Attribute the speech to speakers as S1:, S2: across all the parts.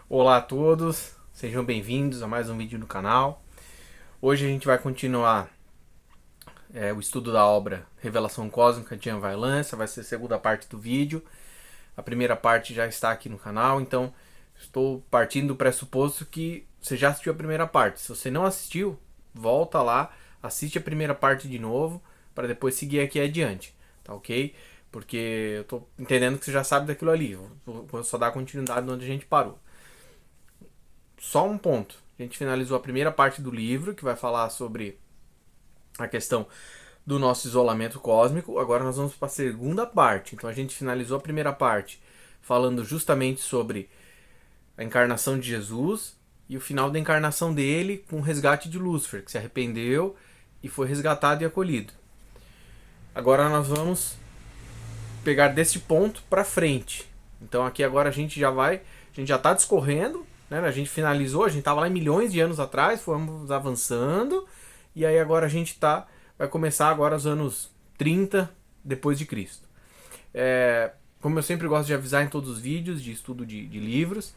S1: Olá a todos, sejam bem-vindos a mais um vídeo no canal. Hoje a gente vai continuar o estudo da obra Revelação Cósmica de Jean Vaillant. Essa vai ser a segunda parte do vídeo. A primeira parte já está aqui no canal, então estou partindo do pressuposto que você já assistiu a primeira parte. Se você não assistiu, volta lá, assiste a primeira parte de novo, para depois seguir aqui adiante, tá ok? Porque eu estou entendendo que você já sabe daquilo ali, vou só dar continuidade onde a gente parou. Só um ponto. A gente finalizou a primeira parte do livro, que vai falar sobre a questão do nosso isolamento cósmico. Agora nós vamos para a segunda parte. Então a gente finalizou a primeira parte falando justamente sobre a encarnação de Jesus e o final da encarnação dele com o resgate de Lúcifer, que se arrependeu e foi resgatado e acolhido. Agora nós vamos pegar desse ponto para frente. Então aqui agora a gente já está discorrendo, né? A gente finalizou, a gente estava lá em milhões de anos atrás, fomos avançando, e aí agora a gente vai começar agora os anos 30 depois de Cristo. Como eu sempre gosto de avisar em todos os vídeos de estudo de livros,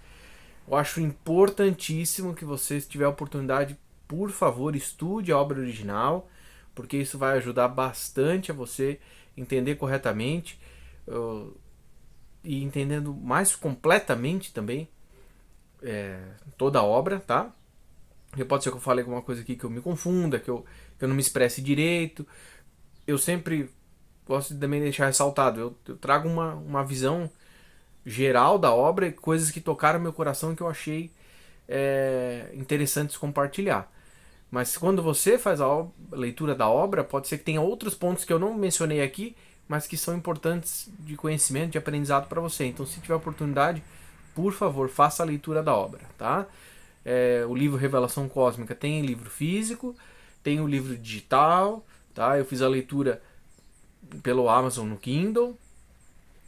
S1: eu acho importantíssimo que você, se tiver a oportunidade, por favor, estude a obra original, porque isso vai ajudar bastante a você entender corretamente e entendendo mais completamente também toda a obra, tá? Porque pode ser que eu fale alguma coisa aqui que eu me confunda, que eu não me expresse direito. Eu sempre gosto de também deixar ressaltado, eu trago uma visão geral da obra e coisas que tocaram meu coração que eu achei interessantes compartilhar. Mas quando você faz a leitura da obra, pode ser que tenha outros pontos que eu não mencionei aqui, mas que são importantes de conhecimento, de aprendizado para você. Então, se tiver oportunidade, por favor, faça a leitura da obra, tá? O livro Revelação Cósmica tem livro físico, tem o livro digital, tá? Eu fiz a leitura pelo Amazon no Kindle,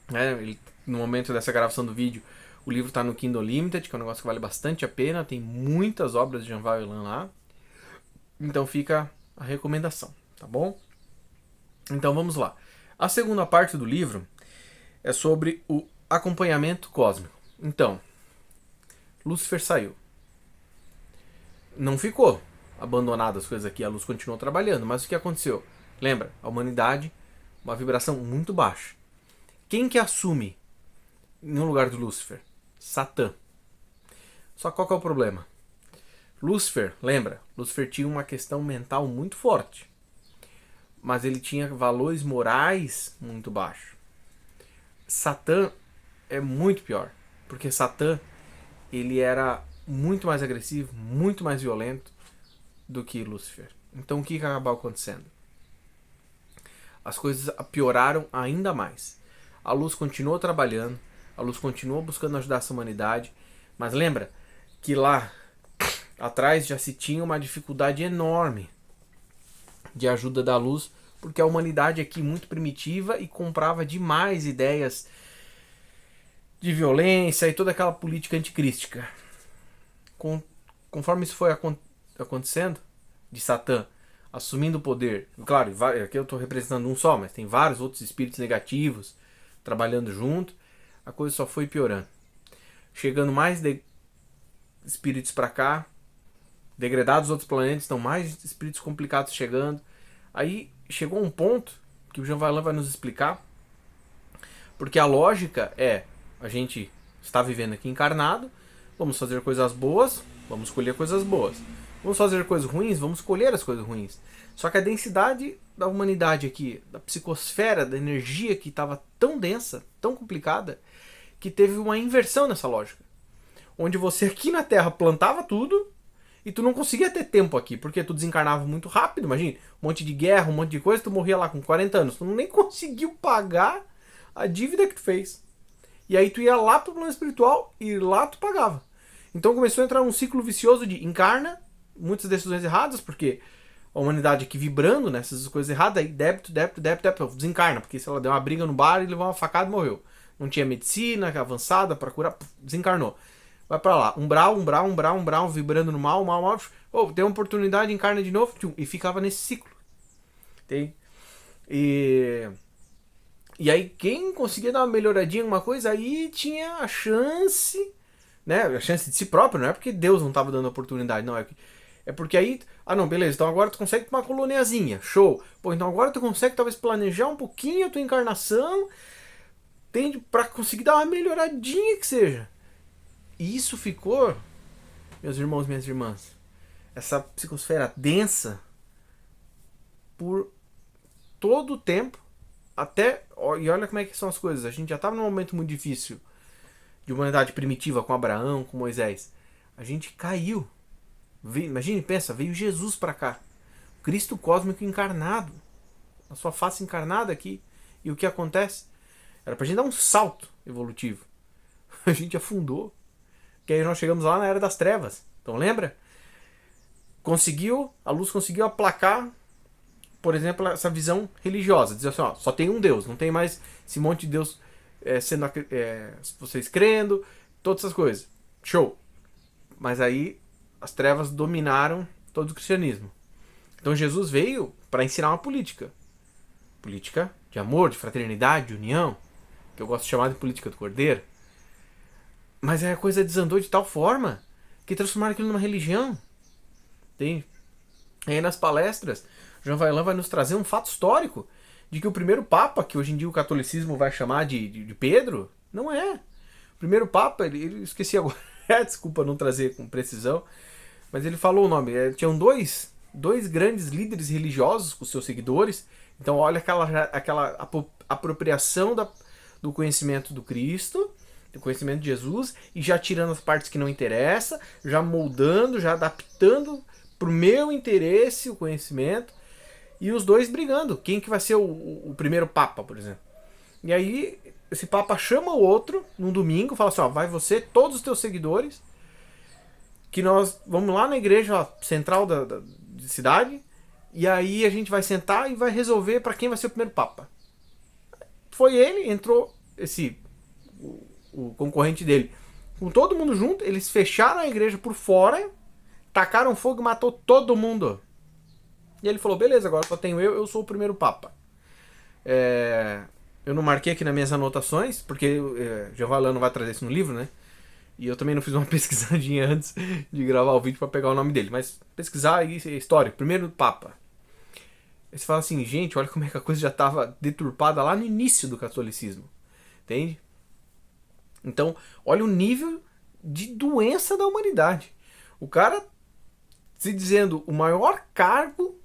S1: né? No momento dessa gravação do vídeo, o livro está no Kindle Limited, que é um negócio que vale bastante a pena. Tem muitas obras de Jean Vaillant lá. Então fica a recomendação, tá bom? Então vamos lá. A segunda parte do livro é sobre o acompanhamento cósmico. Então, Lúcifer saiu. Não ficou abandonado as coisas aqui, a luz continuou trabalhando, mas o que aconteceu? Lembra, a humanidade, uma vibração muito baixa. Quem que assume no lugar do Lúcifer? Satã. Só qual que é o problema? Lúcifer, lembra? Lúcifer tinha uma questão mental muito forte, mas ele tinha valores morais muito baixos. Satã é muito pior, porque Satã ele era muito mais agressivo, muito mais violento do que Lúcifer. Então o que acabou acontecendo? As coisas pioraram ainda mais. A luz continuou trabalhando, a luz continuou buscando ajudar essa humanidade, mas lembra que lá atrás já se tinha uma dificuldade enorme de ajuda da luz, porque a humanidade aqui muito primitiva e comprava demais ideias de violência e toda aquela política anticrística. Conforme isso foi acontecendo, de Satã assumindo o poder, claro, aqui eu estou representando um só, mas tem vários outros espíritos negativos trabalhando junto, a coisa só foi piorando. Chegando mais espíritos para cá, degradados outros planetas, estão mais espíritos complicados chegando. Aí chegou um ponto que o Jean Vaillant vai nos explicar, porque a lógica é: a gente está vivendo aqui encarnado, vamos fazer coisas boas, vamos escolher coisas boas. Vamos fazer coisas ruins, vamos escolher as coisas ruins. Só que a densidade da humanidade aqui, da psicosfera, da energia que estava tão densa, tão complicada, que teve uma inversão nessa lógica. Onde você aqui na Terra plantava tudo e tu não conseguia ter tempo aqui, porque tu desencarnava muito rápido, imagina, um monte de guerra, um monte de coisa, tu morria lá com 40 anos, tu nem conseguiu pagar a dívida que tu fez. E aí tu ia lá pro plano espiritual e lá tu pagava. Então começou a entrar um ciclo vicioso de encarna, muitas decisões erradas, porque a humanidade aqui vibrando nessas coisas erradas, aí débito, desencarna, porque se ela deu uma briga no bar e levou uma facada e morreu. Não tinha medicina avançada para curar, desencarnou. Vai pra lá, umbral, vibrando no mal, tem uma oportunidade, encarna de novo, e ficava nesse ciclo. Tem? E aí quem conseguia dar uma melhoradinha em uma coisa, aí tinha a chance né? A chance de si próprio, não é porque Deus não estava dando oportunidade, não. É porque aí, não, beleza, então agora tu consegue uma coloniazinha, show. Pô, então agora tu consegue talvez planejar um pouquinho a tua encarnação, entende? Pra conseguir dar uma melhoradinha que seja. E isso ficou, meus irmãos, minhas irmãs, essa psicosfera densa por todo o tempo, até, e olha como é que são as coisas, a gente já estava num momento muito difícil de humanidade primitiva com Abraão, com Moisés. A gente caiu. Imagine, pensa, veio Jesus para cá. Cristo cósmico encarnado. A sua face encarnada aqui. E o que acontece? Era pra gente dar um salto evolutivo. A gente afundou. Que aí nós chegamos lá na Era das Trevas. Então lembra? A luz conseguiu aplacar, por exemplo, essa visão religiosa. Dizer assim, ó, só tem um Deus. Não tem mais esse monte de Deus vocês crendo, todas essas coisas. Show. Mas aí as trevas dominaram todo o cristianismo. Então Jesus veio para ensinar uma política. Política de amor, de fraternidade, de união. Que eu gosto de chamar de política do cordeiro. Mas a coisa desandou de tal forma que transformaram aquilo numa religião. Entende? E aí nas palestras, João Vaillant vai nos trazer um fato histórico de que o primeiro Papa, que hoje em dia o catolicismo vai chamar de Pedro, não é. O primeiro Papa, ele esqueci agora, desculpa não trazer com precisão, mas ele falou o nome. Tinham dois grandes líderes religiosos com seus seguidores. Então olha aquela apropriação do conhecimento do Cristo, do conhecimento de Jesus, e já tirando as partes que não interessam, já moldando, já adaptando pro meu interesse o conhecimento. E os dois brigando. Quem que vai ser o primeiro Papa, por exemplo. E aí, esse Papa chama o outro num domingo, fala assim, ó, vai você, todos os teus seguidores, que nós vamos lá na igreja central da cidade, e aí a gente vai sentar e vai resolver para quem vai ser o primeiro Papa. Foi ele, entrou o concorrente dele, com todo mundo junto, eles fecharam a igreja por fora, tacaram fogo e matou todo mundo. E ele falou, beleza, agora só tenho eu sou o primeiro Papa. Eu não marquei aqui nas minhas anotações, porque João Vaillant não vai trazer isso no livro, né? E eu também não fiz uma pesquisadinha antes de gravar o vídeo para pegar o nome dele. Mas pesquisar aí é história, primeiro Papa. Aí você fala assim, gente, olha como é que a coisa já estava deturpada lá no início do catolicismo. Entende? Então, olha o nível de doença da humanidade. O cara se dizendo o maior cargo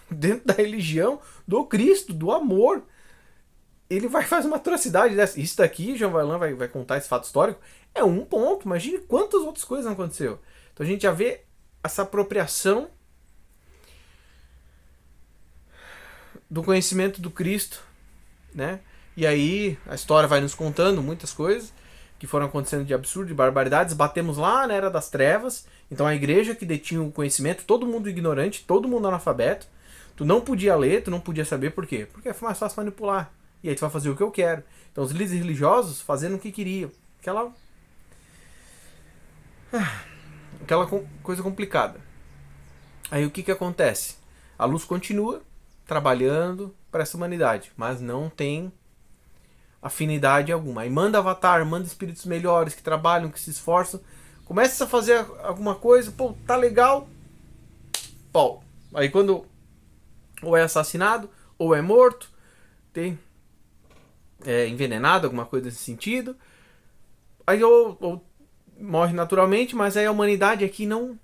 S1: dentro da religião do Cristo, do amor, ele vai fazer uma atrocidade dessa. Isso daqui, João Vaillant vai contar esse fato histórico, é um ponto. Imagine quantas outras coisas não aconteceu. Então a gente já vê essa apropriação do conhecimento do Cristo, né? E aí a história vai nos contando muitas coisas que foram acontecendo de absurdo, de barbaridades. Batemos lá na Era das Trevas. Então a igreja que detinha o conhecimento, todo mundo ignorante, todo mundo analfabeto. Tu não podia ler, tu não podia saber por quê? Porque é mais fácil manipular. E aí tu vai fazer o que eu quero. Então os líderes religiosos fazendo o que queriam. Aquela coisa complicada. Aí o que acontece? A luz continua trabalhando para essa humanidade, mas não tem afinidade alguma. Aí manda avatar, manda espíritos melhores que trabalham, que se esforçam. Começa a fazer alguma coisa, pô, tá legal. Pô. Aí quando ou é assassinado, ou é morto, envenenado, alguma coisa nesse sentido. Aí ou morre naturalmente, mas aí a humanidade aqui não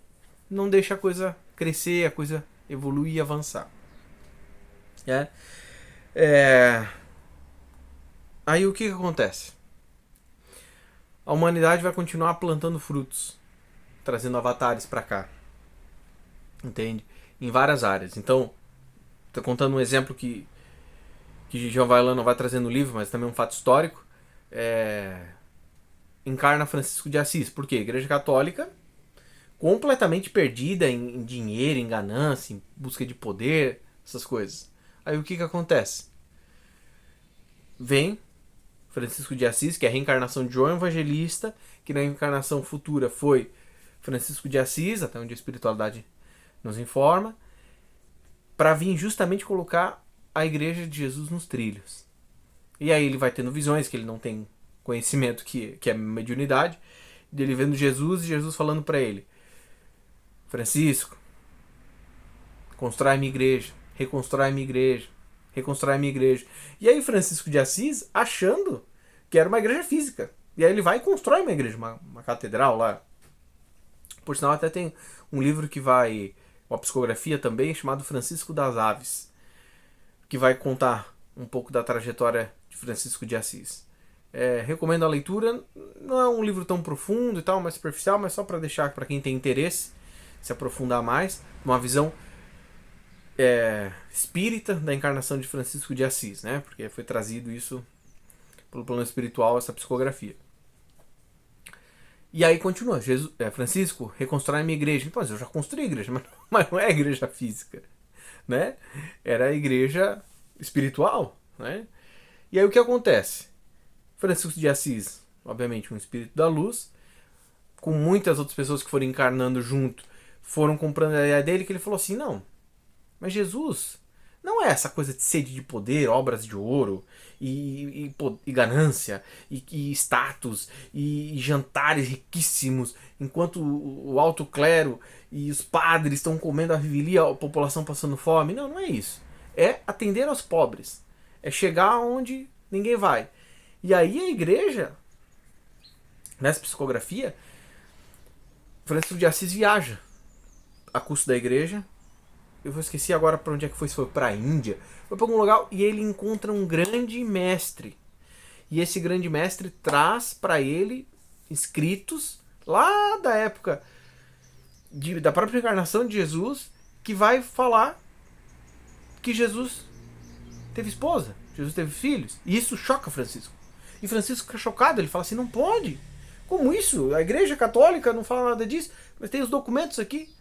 S1: deixa a coisa crescer, a coisa evoluir e avançar. Aí o que acontece? A humanidade vai continuar plantando frutos, trazendo avatares para cá. Entende? Em várias áreas. Então, tô contando um exemplo que João Vaillant não vai trazer no livro, mas também é um fato histórico. Encarna Francisco de Assis. Por quê? Igreja Católica completamente perdida em dinheiro, em ganância, em busca de poder, essas coisas. Aí o que acontece? Vem Francisco de Assis, que é a reencarnação de João Evangelista, que na reencarnação futura foi Francisco de Assis, até onde a espiritualidade nos informa, para vir justamente colocar a Igreja de Jesus nos trilhos. E aí ele vai tendo visões, que ele não tem conhecimento, que é mediunidade, dele vendo Jesus e Jesus falando para ele: Francisco, constrói minha igreja, reconstrói minha igreja, reconstrói minha igreja. E aí Francisco de Assis, achando que era uma igreja física. E aí ele vai e constrói uma igreja, uma catedral lá. Por sinal, até tem um livro que vai, uma psicografia também, chamado Francisco das Aves, que vai contar um pouco da trajetória de Francisco de Assis. Recomendo a leitura. Não é um livro tão profundo e tal, mais superficial, mas só para deixar para quem tem interesse se aprofundar mais, uma visão espírita da encarnação de Francisco de Assis, né? Porque foi trazido isso pelo plano espiritual, essa psicografia. E aí continua, Francisco, reconstrói a minha igreja. Pô, eu já construí a igreja, mas não é a igreja física, né? Era a igreja espiritual, né? E aí o que acontece? Francisco de Assis, obviamente um espírito da luz, com muitas outras pessoas que foram encarnando junto, foram comprando a ideia dele, que ele falou assim, não, mas Jesus não é essa coisa de sede de poder, obras de ouro, e ganância, e status, e jantares riquíssimos, enquanto o alto clero e os padres estão comendo a revelia, a população passando fome. Não, não é isso. É atender aos pobres. É chegar onde ninguém vai. E aí a igreja, nessa psicografia, Francisco de Assis viaja a custo da igreja. Eu esqueci agora para onde é que foi, se foi para a Índia, foi para algum lugar, e ele encontra um grande mestre. E esse grande mestre traz para ele escritos lá da época da própria encarnação de Jesus, que vai falar que Jesus teve esposa, Jesus teve filhos. E isso choca Francisco. E Francisco fica chocado, ele fala assim, não pode. Como isso? A igreja católica não fala nada disso, mas tem os documentos aqui.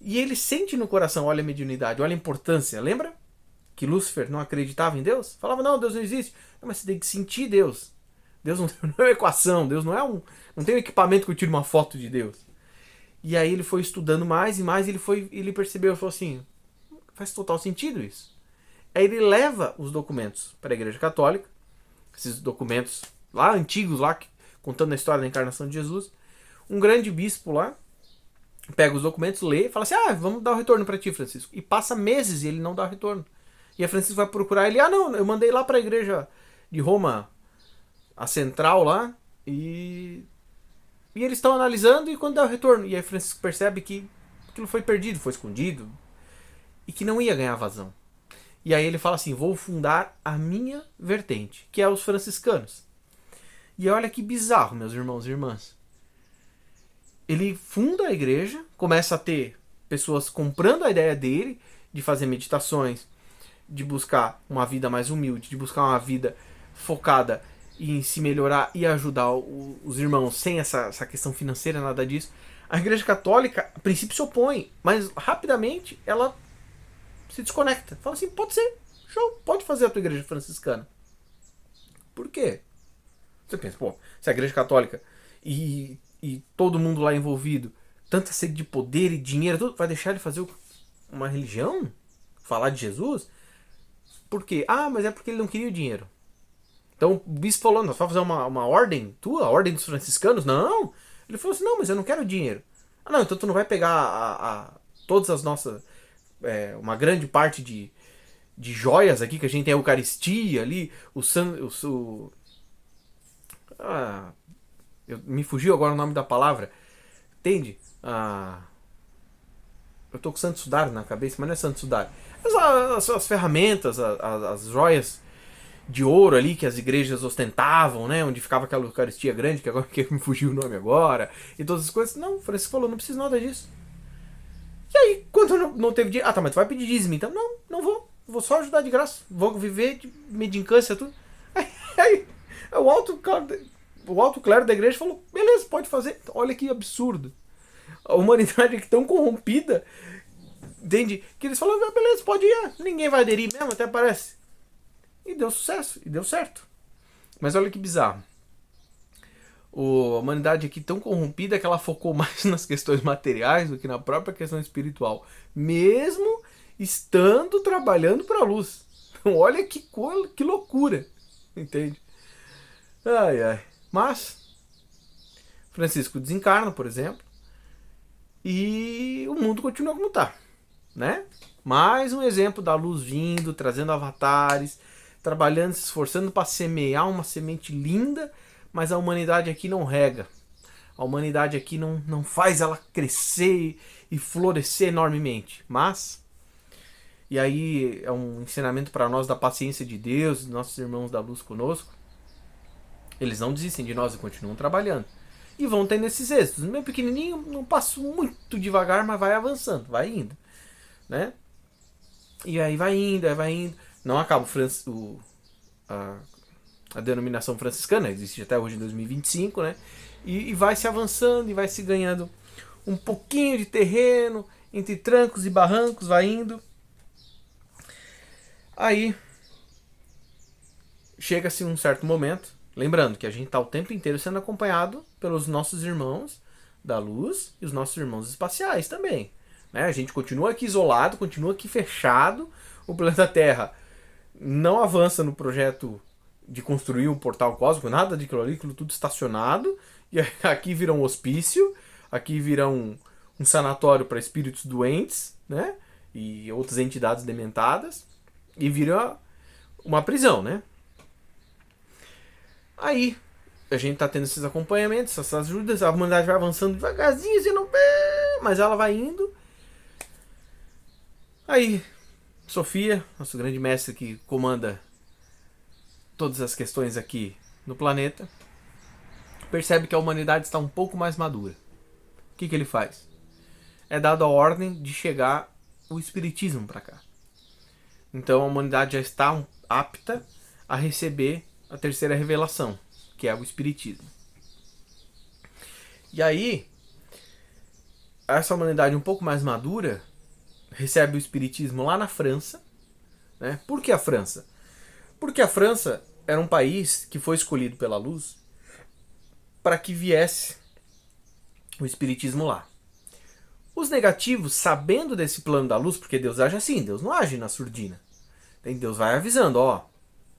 S1: E ele sente no coração, olha a mediunidade, olha a importância. Lembra que Lúcifer não acreditava em Deus? Falava, não, Deus não existe. Não, mas você tem que sentir Deus. Deus não é uma equação, Deus não é não tem um equipamento que eu tire uma foto de Deus. E aí ele foi estudando mais e mais, ele percebeu, ele falou assim, faz total sentido isso. Aí ele leva os documentos para a Igreja Católica, esses documentos lá antigos, lá contando a história da encarnação de Jesus. Um grande bispo lá pega os documentos, lê e fala assim, vamos dar o retorno para ti, Francisco. E passa meses e ele não dá o retorno. E a Francisco vai procurar ele, não, eu mandei lá para a igreja de Roma, a central lá, e eles estão analisando e quando dá o retorno. E aí Francisco percebe que aquilo foi perdido, foi escondido, e que não ia ganhar vazão. E aí ele fala assim, vou fundar a minha vertente, que é os franciscanos. E olha que bizarro, meus irmãos e irmãs. Ele funda a igreja, começa a ter pessoas comprando a ideia dele de fazer meditações, de buscar uma vida mais humilde, de buscar uma vida focada em se melhorar e ajudar os irmãos sem essa questão financeira, nada disso. A igreja católica, a princípio, se opõe, mas rapidamente ela se desconecta. Fala assim, pode ser, show, pode fazer a tua igreja franciscana. Por quê? Você pensa, se a igreja católica e todo mundo lá envolvido, tanta sede de poder e dinheiro, tudo, vai deixar ele fazer uma religião? Falar de Jesus? Por quê? Mas é porque ele não queria o dinheiro. Então o bispo falou, nós vamos fazer uma ordem tua, a ordem dos franciscanos? Não! Ele falou assim, não, mas eu não quero dinheiro. Não, então tu não vai pegar todas as nossas, uma grande parte de joias aqui, que a gente tem a Eucaristia ali, me fugiu agora o nome da palavra. Entende? Eu tô com Santo Sudário na cabeça, mas não é Santo Sudário. As ferramentas, as joias de ouro ali que as igrejas ostentavam, né? Onde ficava aquela Eucaristia grande, que agora que me fugiu o nome agora, e todas as coisas. Não, o Francisco falou, não preciso nada disso. E aí, quando não teve dinheiro, mas tu vai pedir dízimo, então? Não vou. Vou só ajudar de graça. Vou viver de mendicância, tudo. Aí o alto clero da igreja falou, beleza, pode fazer. Olha que absurdo. A humanidade é tão corrompida, entende? Que eles falaram, beleza, pode ir. Ninguém vai aderir mesmo, até parece. E deu sucesso, e deu certo. Mas olha que bizarro. A humanidade aqui tão corrompida que ela focou mais nas questões materiais do que na própria questão espiritual. Mesmo estando trabalhando para a luz. Olha que loucura. Entende? Ai. Mas Francisco desencarna, por exemplo, e o mundo continua como está, né? Mais um exemplo da luz vindo, trazendo avatares, trabalhando, se esforçando para semear uma semente linda, mas a humanidade aqui não rega. A humanidade aqui não faz ela crescer e florescer enormemente. Mas, e aí é um ensinamento para nós da paciência de Deus, dos nossos irmãos da luz conosco, eles não desistem de nós e continuam trabalhando. E vão tendo esses êxitos. Meu pequenininho, não passo muito devagar, mas vai avançando, vai indo, né? E aí vai indo, Não acaba a denominação franciscana, existe até hoje em 2025, né? E vai se avançando e vai se ganhando um pouquinho de terreno, entre trancos e barrancos, vai indo. Aí chega-se um certo momento, lembrando que a gente está o tempo inteiro sendo acompanhado pelos nossos irmãos da luz e os nossos irmãos espaciais também. Né? A gente continua aqui isolado, continua aqui fechado. O planeta Terra não avança no projeto de construir um portal cósmico, nada de aquilo tudo estacionado. E aqui vira um hospício, aqui vira um sanatório para espíritos doentes, né? E outras entidades dementadas. E vira uma prisão, né? Aí, a gente tá tendo esses acompanhamentos, essas ajudas, a humanidade vai avançando devagarzinho, mas ela vai indo. Aí, Sofia, nosso grande mestre que comanda todas as questões aqui no planeta, percebe que a humanidade está um pouco mais madura. O que ele faz? É dada a ordem de chegar o espiritismo para cá. Então a humanidade já está apta a receber a terceira revelação, que é o espiritismo. E aí, essa humanidade um pouco mais madura recebe o espiritismo lá na França. Né? Por que a França? Porque a França era um país que foi escolhido pela luz para que viesse o espiritismo lá. Os negativos, sabendo desse plano da luz, porque Deus age assim, Deus não age na surdina. Deus vai avisando, ó.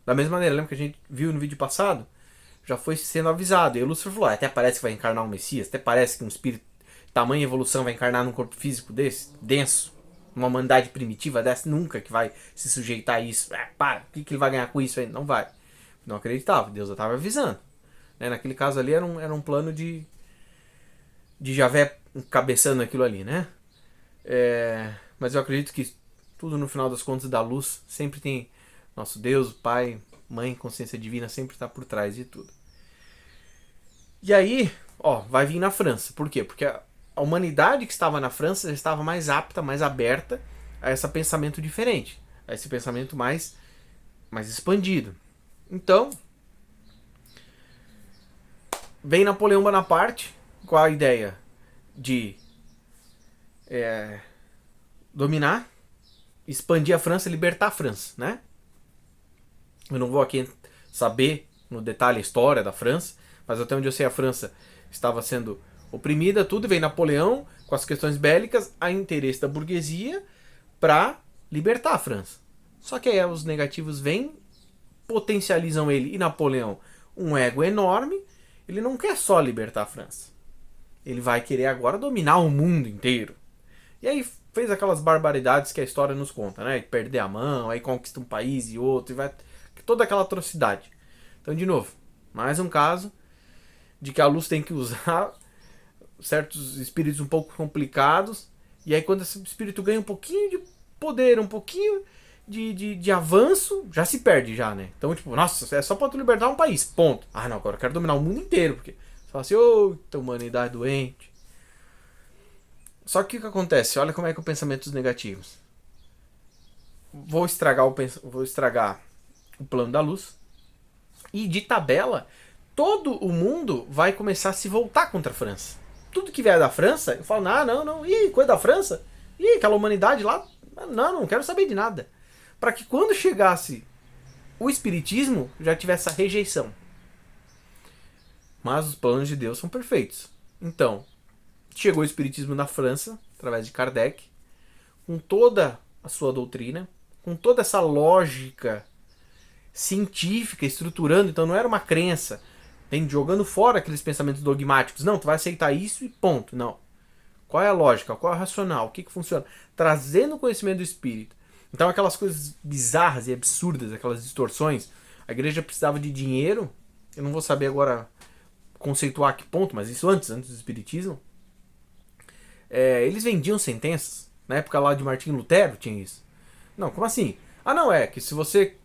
S1: Da mesma maneira, lembra que a gente viu no vídeo passado? Já foi sendo avisado. E o Lúcifer falou, até parece que vai encarnar um Messias, até parece que um espírito tamanha evolução vai encarnar num corpo físico desse, denso. Uma humanidade primitiva dessa, nunca que vai se sujeitar a isso. Para, o que ele vai ganhar com isso aí? Não vai. Não acreditava, Deus já estava avisando. Né? Naquele caso ali era um plano de Javé cabeçando aquilo ali, né? Mas eu acredito que tudo no final das contas da luz sempre tem nosso Deus, Pai, Mãe, consciência divina sempre está por trás de tudo. E aí, ó, vai vir na França. Por quê? Porque a humanidade que estava na França já estava mais apta, mais aberta a esse pensamento diferente, a esse pensamento mais expandido. Então, vem Napoleão Bonaparte com a ideia de dominar, expandir a França, libertar a França, né? Eu não vou aqui saber no detalhe a história da França, mas até onde eu sei a França estava sendo oprimida, tudo, vem Napoleão com as questões bélicas a interesse da burguesia para libertar a França. Só que aí os negativos vêm, potencializam ele e Napoleão um ego enorme, ele não quer só libertar a França. Ele vai querer agora dominar o mundo inteiro. E aí fez aquelas barbaridades que a história nos conta, né? Perder a mão, aí conquista um país e outro, e vai toda aquela atrocidade. Então, de novo, mais um caso de que a luz tem que usar certos espíritos um pouco complicados, e aí quando esse espírito ganha um pouquinho de poder, um pouquinho de avanço, já se perde já, né? Então, tipo, nossa, é só pra tu libertar um país, ponto. Ah, não, agora eu quero dominar o mundo inteiro, porque você fala assim, ô, humanidade doente. Só que o que acontece? Olha como é que é o pensamento dos negativos. Vou estragar o plano da luz, e de tabela, todo o mundo vai começar a se voltar contra a França. Tudo que vier da França, eu falo, não, ih, coisa da França, ih, aquela humanidade lá, não quero saber de nada. Para que quando chegasse o espiritismo, já tivesse essa rejeição. Mas os planos de Deus são perfeitos. Então, chegou o espiritismo na França, através de Kardec, com toda a sua doutrina, com toda essa lógica científica estruturando, então não era uma crença, Tem jogando fora aqueles pensamentos dogmáticos. Não, tu vai aceitar isso e ponto. Não. Qual é a lógica? Qual é o racional? O que funciona? Trazendo o conhecimento do Espírito. Então aquelas coisas bizarras e absurdas, aquelas distorções. A igreja precisava de dinheiro. Eu não vou saber agora conceituar a que ponto, mas isso antes do Espiritismo. Eles vendiam sentenças. Na época lá de Martinho Lutero tinha isso. Não, como assim? Ah, não, é que se você,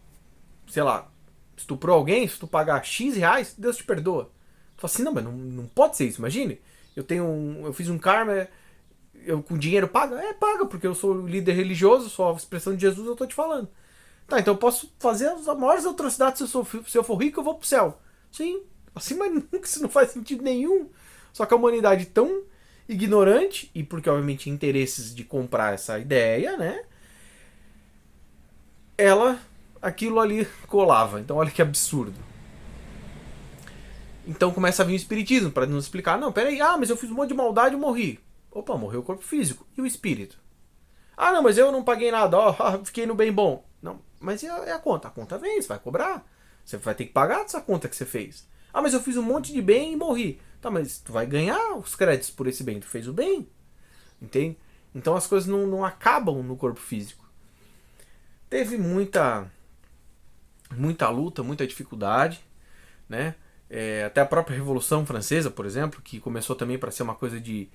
S1: sei lá, estuprou alguém, se tu pagar X reais, Deus te perdoa. Tu fala assim, não, mas não pode ser isso, imagine. Eu fiz um karma, eu com dinheiro paga? Paga, porque eu sou líder religioso, sou a expressão de Jesus, eu tô te falando. Tá, então eu posso fazer as maiores atrocidades se eu for rico, eu vou pro céu. Sim, assim, mas nunca, isso não faz sentido nenhum. Só que a humanidade tão ignorante, e porque obviamente interesses de comprar essa ideia, né? Aquilo ali colava. Então olha que absurdo. Então começa a vir o espiritismo para nos explicar, não, peraí, mas eu fiz um monte de maldade e morri. Opa, morreu o corpo físico. E o espírito? Ah, não, mas eu não paguei nada, fiquei no bem bom. Não, mas e a conta? A conta vem, você vai cobrar. Você vai ter que pagar essa conta que você fez. Ah, mas eu fiz um monte de bem e morri. Tá, mas tu vai ganhar os créditos por esse bem, tu fez o bem. Entende? Então as coisas não acabam no corpo físico. Teve muita luta, muita dificuldade, né? Até a própria Revolução Francesa, por exemplo, que começou também para ser uma coisa de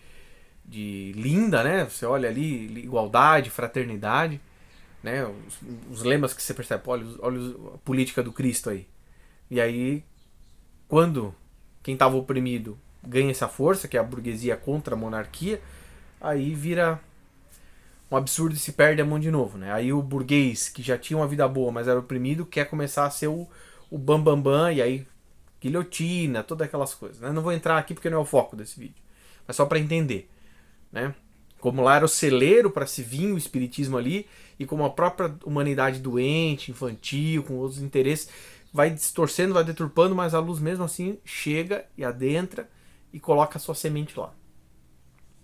S1: linda, né? Você olha ali, igualdade, fraternidade, né? Os lemas que você percebe, olha a política do Cristo aí. E aí, quando quem estava oprimido ganha essa força, que é a burguesia contra a monarquia, aí vira um absurdo e se perde a mão de novo, né? Aí o burguês, que já tinha uma vida boa, mas era oprimido, quer começar a ser o bambambam, bam, bam, e aí guilhotina, todas aquelas coisas, né? Não vou entrar aqui porque não é o foco desse vídeo, mas só para entender, né? Como lá era o celeiro para se vir o espiritismo ali, e como a própria humanidade doente, infantil, com outros interesses, vai distorcendo, vai deturpando, mas a luz mesmo assim chega e adentra e coloca a sua semente lá.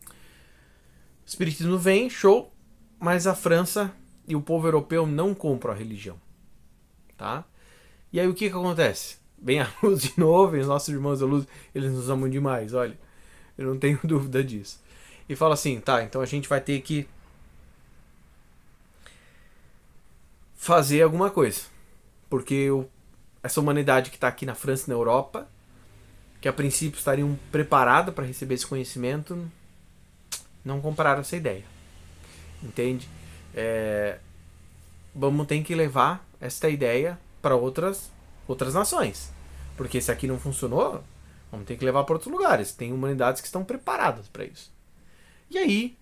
S1: O espiritismo vem, show, mas a França e o povo europeu não compram a religião, tá? E aí o que acontece? Vem a luz de novo, e os nossos irmãos da luz, eles nos amam demais, olha, eu não tenho dúvida disso. E fala assim, tá, então a gente vai ter que fazer alguma coisa, porque essa humanidade que está aqui na França e na Europa, que a princípio estariam preparada para receber esse conhecimento, não compraram essa ideia, entende? Vamos ter que levar esta ideia para outras nações, porque se aqui não funcionou, vamos ter que levar para outros lugares. Tem humanidades que estão preparadas para isso. E aí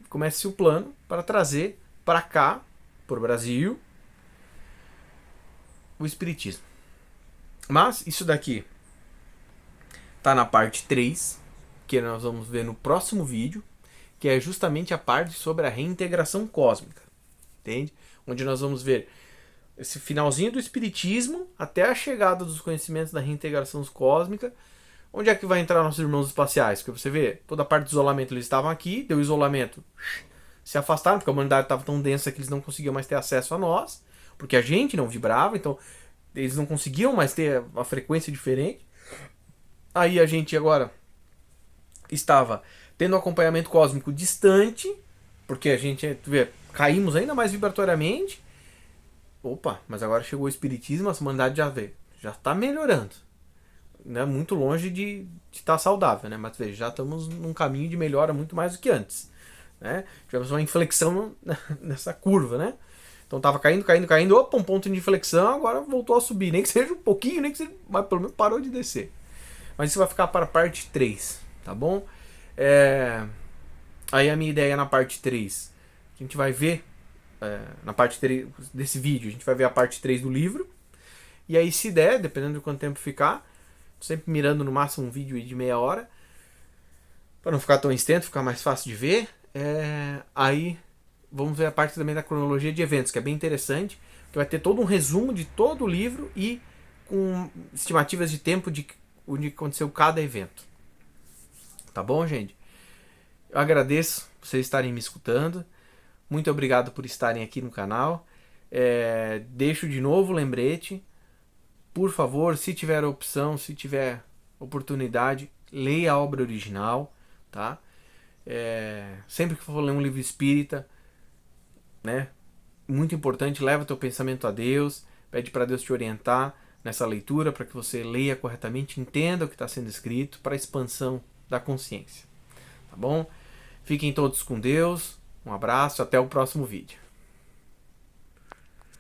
S1: começa o plano para trazer para cá, para o Brasil, o espiritismo. Mas isso daqui tá na parte 3, que nós vamos ver no próximo vídeo, que é justamente a parte sobre a reintegração cósmica, entende? Onde nós vamos ver esse finalzinho do espiritismo até a chegada dos conhecimentos da reintegração cósmica. Onde é que vai entrar nossos irmãos espaciais? Porque você vê, toda a parte do isolamento eles estavam aqui, deu isolamento, se afastaram, porque a humanidade estava tão densa que eles não conseguiam mais ter acesso a nós, porque a gente não vibrava, então eles não conseguiam mais ter a frequência diferente. Aí a gente agora estava tendo um acompanhamento cósmico distante, porque a gente, caímos ainda mais vibratoriamente. Opa, mas agora chegou o espiritismo, a humanidade já está melhorando. Né, muito longe de estar saudável, né? Mas veja, já estamos num caminho de melhora muito mais do que antes, né? Tivemos uma inflexão nessa curva, né? Então estava caindo, opa, um ponto de inflexão, agora voltou a subir, nem que seja um pouquinho, nem que seja, mas pelo menos parou de descer. Mas isso vai ficar para a parte 3, tá bom? Aí a minha ideia na parte 3, a gente vai ver, na parte 3 desse vídeo, a gente vai ver a parte 3 do livro, e aí se der, dependendo de quanto tempo ficar, sempre mirando no máximo um vídeo de meia hora, para não ficar tão extenso, ficar mais fácil de ver. Aí vamos ver a parte também da cronologia de eventos, que é bem interessante, que vai ter todo um resumo de todo o livro e com estimativas de tempo de onde aconteceu cada evento. Tá bom, gente? Eu agradeço por vocês estarem me escutando. Muito obrigado por estarem aqui no canal. Deixo de novo o lembrete. por favor, se tiver opção, se tiver oportunidade, leia a obra original, tá? Sempre que for ler um livro espírita, né? Muito importante, leva teu pensamento a Deus, pede para Deus te orientar nessa leitura, para que você leia corretamente, entenda o que está sendo escrito, para a expansão da consciência. Tá bom? Fiquem todos com Deus, um abraço, até o próximo vídeo.